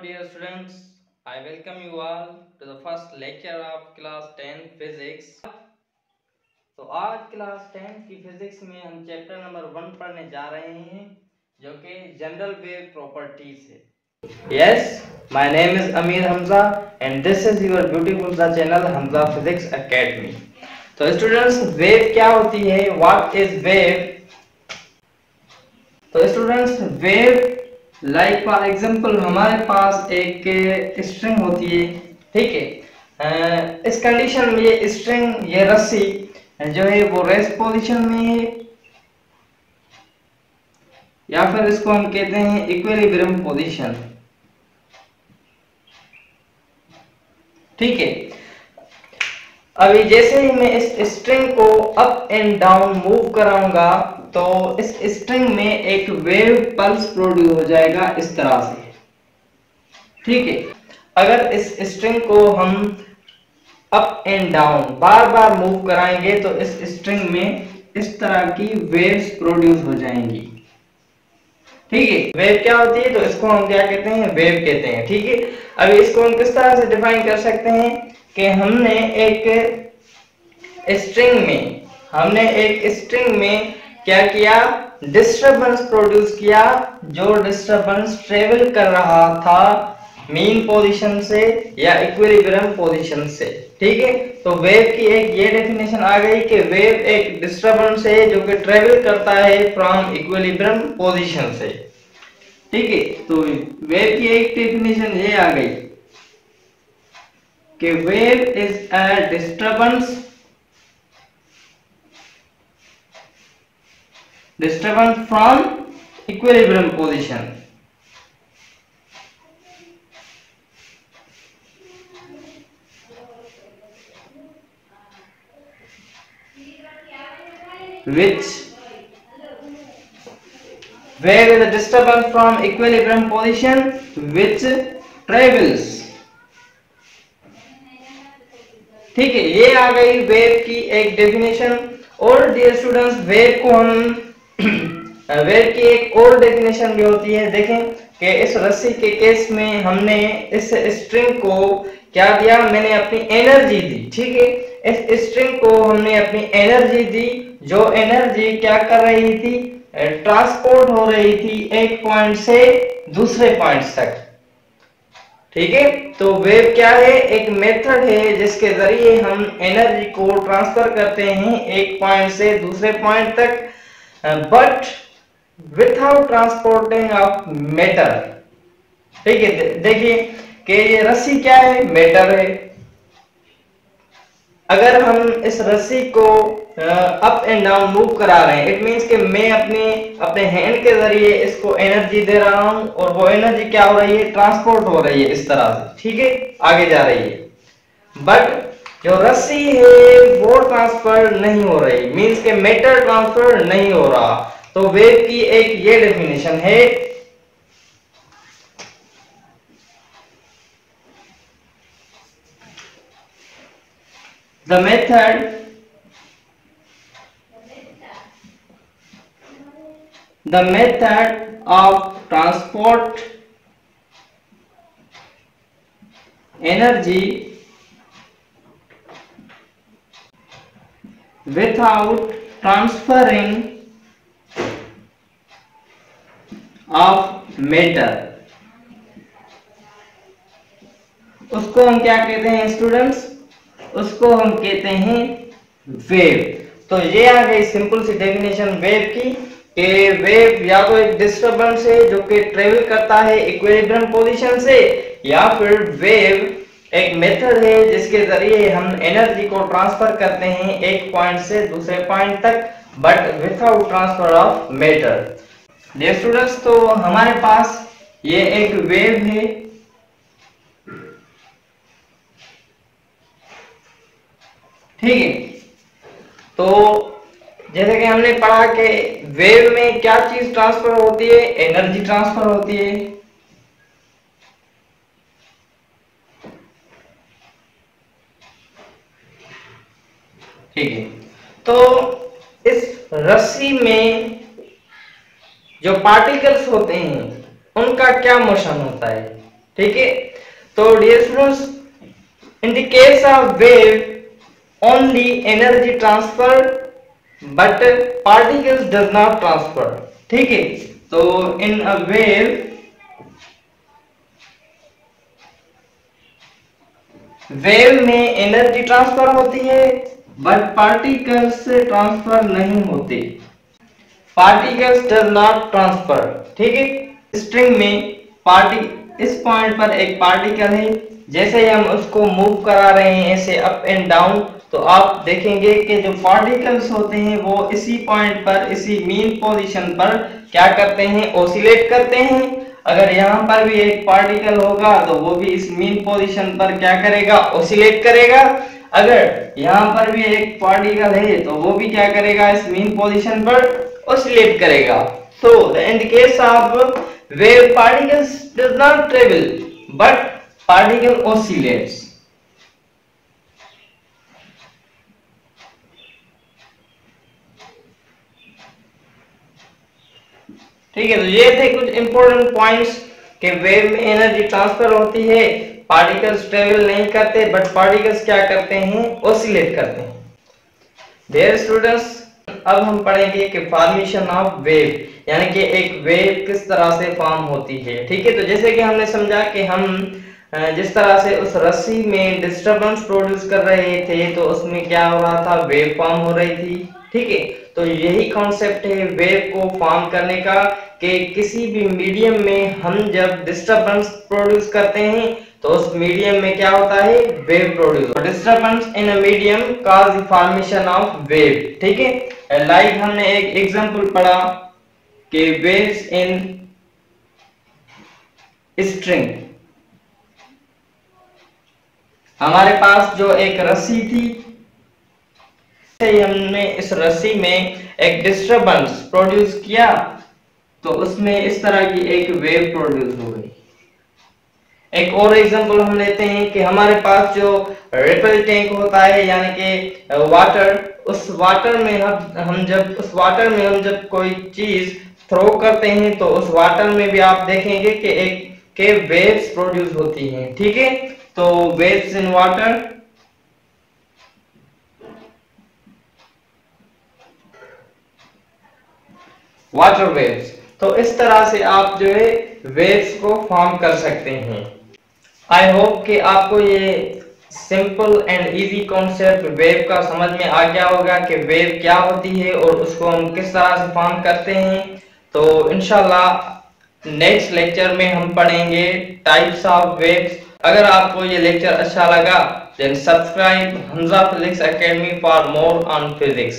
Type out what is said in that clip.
dear students, I welcome you all to the first lecture of class 10 physics. तो आज class 10 की physics में हम चैप्टर नंबर 1 पढ़ने जा रहे हैं जो कि जनरल वेव प्रॉपर्टीज है। Yes, my name is Amir Hamza and this is your beautiful channel Hamza Physics Academy. तो स्टूडेंट्स वेव क्या होती है? What is wave? तो students wave like for example हमारे पास एक स्ट्रिंग होती है, ठीक है। इस कंडीशन में ये स्ट्रिंग, ये रस्सी जो है वो रेस्ट पोजीशन में है या फिर इसको हम कहते हैं इक्विलिब्रियम पोजीशन, ठीक है। अभी जैसे ही मैं इस स्ट्रिंग को अप एंड डाउन मूव कराऊंगा तो इस स्ट्रिंग में एक वेव पल्स प्रोड्यूस हो जाएगा इस तरह से, ठीक है। अगर इस स्ट्रिंग को हम up and down bar bar move कराएंगे तो इस स्ट्रिंग में इस तरह की वेव्स प्रोड्यूस हो जाएंगी, ठीक है। वेव क्या होती है? तो इसको हम क्या कहते हैं? वेव कहते हैं, ठीक है। अभी इसको हम किस तरह से डिफाइन कर सकते हैं कि हमने एक स्ट्रिंग में क्या किया? डिस्टरबेंस प्रोड्यूस किया, जो डिस्टरबेंस ट्रेवल कर रहा था मीन पोजीशन से या इक्विलिब्रियम पोजीशन से, ठीक है। तो वेव की एक ये डेफिनेशन आ गई कि वेव एक डिस्टरबेंस है जो कि ट्रेवल करता है फ्रॉम इक्विलिब्रियम पोजीशन से, ठीक है। तो वेव की एक डेफिनेशन ये आ गई कि wave is a disturbance from equilibrium position, which wave is a disturbance from equilibrium position which travels, ठीक है। ये आ गई वेव की एक डेफिनेशन। और डियर स्टूडेंट्स वेव को हम वेव की एक और डेफिनेशन भी होती है। देखें कि इस रस्सी के केस में हमने इस स्ट्रिंग को क्या दिया? मैंने अपनी एनर्जी दी, ठीक है। इस स्ट्रिंग को हमने अपनी एनर्जी दी, जो एनर्जी क्या कर रही थी? ट्रांसपोर्ट हो रही थी एक पॉइंट से दूसरे पॉइंट तक, ठीक है। तो वेव क्या है? एक मेथड है जिसके जरिए हम एनर्जी को ट्रांसफर करते हैं एक पॉइंट से दूसरे पॉइंट तक, but without transporting of matter, ठीक है। देखिए कि ये रस्सी क्या है? मैटर है। अगर हम इस रस्सी को अप एंड डाउन मूव करा रहे हैं, इट मींस कि मैं अपने हैंड के जरिए इसको एनर्जी दे रहा हूं और वो एनर्जी क्या हो रही है? ट्रांसपोर्ट हो रही है इस तरह से, ठीक है, आगे जा रही है। बट जो रस्सी है वो ट्रांसफर नहीं हो रही, मींस के मैटर ट्रांसफर नहीं हो रहा। तो वेव की एक ये डेफिनेशन है, the method of transport energy without transferring of matter, उसको हम क्या कहते हैं स्टूडेंट्स? उसको हम कहते हैं वेव। तो ये आ गई सिंपल सी डेफिनेशन वेव की कि वेव या तो एक डिस्टरबेंस है जो कि ट्रेवल करता है इक्विलिब्रियम पोजीशन से, या फिर वेव एक मेथड है जिसके जरिए हम एनर्जी को ट्रांसफर करते हैं एक पॉइंट से दूसरे पॉइंट तक, but without transfer of matter. Dear students तो हमारे पास ये एक वेव है, ठीक है। तो जैसे कि हमने पढ़ा कि वेव में क्या चीज ट्रांसफर होती है? एनर्जी ट्रांसफर होती है, ठीक है। तो इस रस्सी में जो पार्टिकल्स होते हैं उनका क्या मोशन होता है? ठीक है। तो dear students, in the case of wave only energy transfer but particles does not transfer. ठीक है। तो इन अ वेव में एनर्जी ट्रांसफर होती है बट पार्टिकल्स ट्रांसफर नहीं होते। Particles does not transfer. ठीक है। स्ट्रिंग में पार्टी इस पॉइंट पर एक पार्टिकल है, जैसे ही हम उसको मूव करा रहे हैं ऐसे अप एंड डाउन, तो आप देखेंगे कि जो पार्टिकल्स होते हैं वो इसी पॉइंट पर, इसी मीन पोजीशन पर क्या करते हैं, ओसिलेट करते हैं। अगर यहाँ पर भी एक पार्टिकल होगा तो वो भी इस मीन पोजीशन पर क्या करेगा, ओसिलेट करेगा। अगर यहाँ पर भी एक पार्टिकल है तो वो भी क्या करेगा, इस मीन पोजीशन पर oscillate करेगा। So in the case of wave, particles does not travel but particle oscillates। ठीक है। तो ये थे कुछ इंपॉर्टेंट पॉइंट्स कि वेव में एनर्जी ट्रांसफर होती है, पार्टिकल्स ट्रेवल नहीं करते बट पार्टिकल्स क्या करते हैं, ओसिलेट करते हैं। डियर स्टूडेंट्स, अब हम पढ़ेंगे कि फॉर्मेशन ऑफ वेव, यानी कि एक वेव किस तरह से फॉर्म होती है। ठीक है। तो जैसे कि हमने समझा कि हम जिस तरह से उस रस्सी में डिस्टरबेंस प्रोड्यूस कर रहे थे तो उसमें क्या हो रहा था, वेव फॉर्म हो रही थी। ठीक है। तो यही कॉन्सेप्ट है वेव को फॉर्म करने का कि किसी भी मीडियम में हम जब डिस्टरबेंस प्रोड्यूस करते हैं तो उस मीडियम में क्या होता है, wave produce. Disturbance in a medium cause the formation of wave. ठीक है। लाइक हमने एक एग्जांपल पढ़ा कि वेव्स इन स्ट्रिंग। हमारे पास जो एक रस्सी थी, हमने इस रस्सी में एक डिस्टरबेंस प्रोड्यूस किया तो उसमें इस तरह की एक वेव प्रोड्यूस हो गई। एक और एग्जांपल हम लेते हैं कि हमारे पास जो रिपल टैंक होता है, यानी कि वाटर, उस वाटर में हम जब कोई चीज थ्रो करते हैं तो उस वाटर में भी आप देखेंगे कि के वेव्स प्रोड्यूस होती हैं। ठीक है। तो waves in water, water waves. तो इस तरह से आप जो है वेव्स को फॉर्म कर सकते हैं। आई होप कि आपको ये simple and easy concept wave का समझ में आ गया होगा कि वेव क्या होती है और उसको हम किस तरह से फॉर्म करते हैं। तो इंशाल्लाह नेक्स्ट लेक्चर में हम पढ़ेंगे टाइप्स ऑफ वेव्स। अगर आपको ये लेक्चर अच्छा लगा then subscribe Hamza physics academy for more on physics.